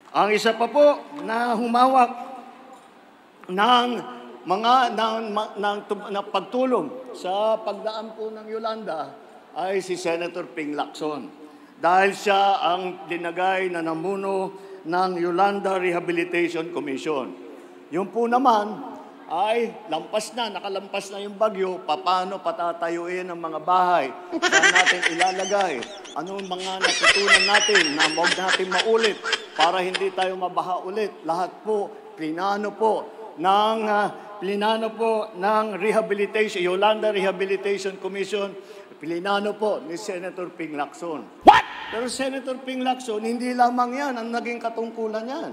Ang isa pa po na humawak ng pagtulong sa pagdaan po ng Yolanda ay si Senator Ping Lacson. Dahil siya ang dinagay na namuno ng Yolanda Rehabilitation Commission. Yung po naman ay nakalampas na yung bagyo, paano patatayuin ang mga bahay, saan natin ilalagay, anong mga natutunan natin na huwag natin maulit para hindi tayo mabaha ulit. Lahat po, plinano po ng rehabilitation, Yolanda Rehabilitation Commission, plinano po ni Senator Ping Lacson. Pero Senator Ping Lacson, hindi lamang yan ang naging katungkulan yan.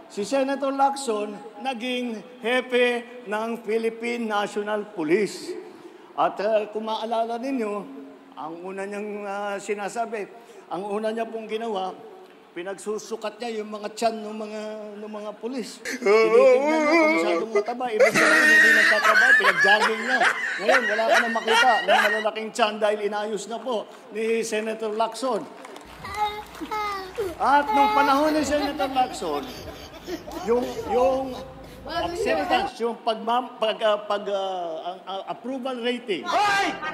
Si Senator Lacson naging hepe ng Philippine National Police. At kung maalala ninyo, ang una niyang sinasabi, ang una niya pong ginawa, pinagsusukat niya yung mga tiyan ng mga pulis. Tinitignan niya kung masyadong mataba. Ibig sabihin, hindi nagtataba, pinag-jogging niya. Ngayon, wala ka na makita ng malalaking tiyan dahil inayos na po ni Senator Lacson. At nung panahon ni Senator Lacson, yung acceptance, yung approval rating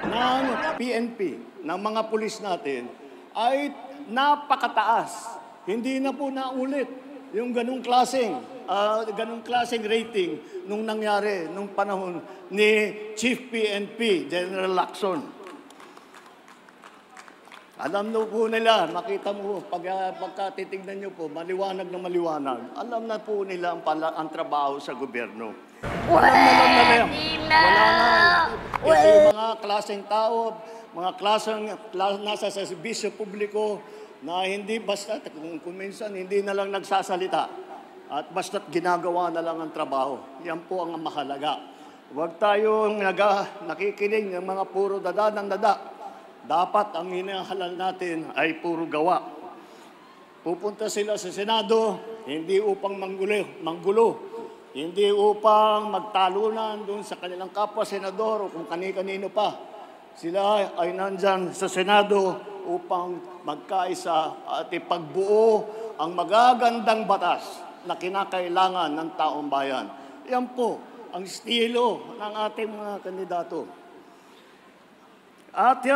ng PNP, ng mga pulis natin, ay napakataas. Hindi na po naulit yung ganung klaseng rating nung nangyari nung panahon ni Chief PNP, General Lacson. Alam na po nila, makita mo, pagka titignan nyo po, maliwanag na maliwanag. Alam na po nila ang trabaho sa gobyerno. Alam na. Ito yung mga klaseng tao, mga klaseng nasa serbisyo publiko na hindi basta, kung minsan hindi na lang nagsasalita at basta't ginagawa na lang ang trabaho. Yan po ang mahalaga. Huwag tayong nakikinig ng mga puro dada ng dada. Dapat ang hinahalal natin ay puro gawa. Pupunta sila sa Senado, hindi upang manggulo, hindi upang magtalunan doon sa kanilang kapwa senador o kung kani-kanino pa. Sila ay nandyan sa Senado upang magkaisa at ipagbuo ang magagandang batas na kinakailangan ng taong bayan. Yan po ang estilo ng ating mga kandidato. At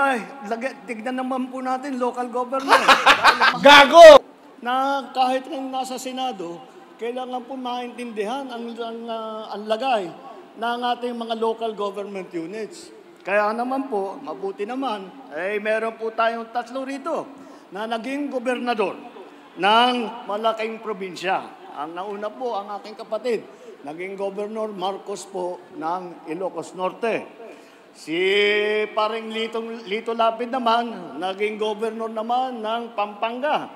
tignan naman po natin local government. Gago! Na kahit nang nasa Senado, kailangan po maintindihan ang lagay ng ating mga local government units. Kaya naman po, mabuti naman, meron po tayong tatlo rito na naging gobernador ng malaking probinsya. Ang nauna po, ang aking kapatid, naging Governor Marcos po ng Ilocos Norte. Si paring Lito Lapid naman, naging governor naman ng Pampanga.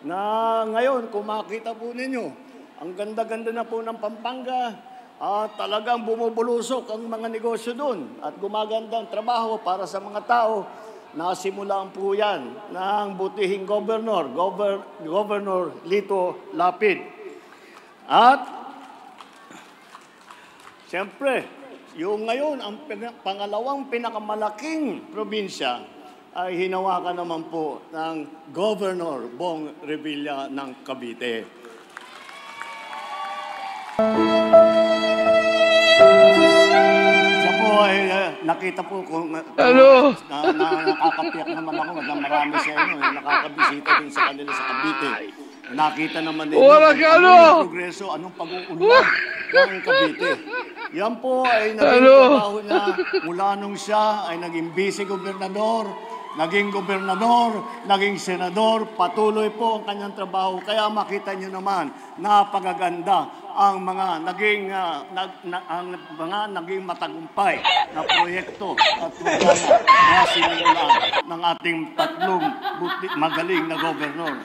Na ngayon, kung makita po ninyo, ang ganda-ganda na po ng Pampanga at talagang bumubulusok ang mga negosyo doon at gumaganda ang trabaho para sa mga tao. Nasimulaan po yan ng butihing Governor Lito Lapid. At siyempre, yung ngayon, ang pangalawang pinakamalaking probinsya ay hinawakan naman po ng Governor Bong Revilla ng Cavite. Siya po ay nakita po kung nakakapiyak naman ako na marami sa inyo, nakakabisita din sa kanila sa Cavite. Nakita naman din anong progreso, anong pag-uunlad ng Cavite. Yan po ay naging trabaho niya mula nung siya ay naging vice-gobernador, naging gobernador, naging senador, patuloy po ang kanyang trabaho. Kaya makita niyo naman, napakaganda ang mga naging matagumpay na proyekto at programa na sinimulan ng ating tatlong magaling na gobernador.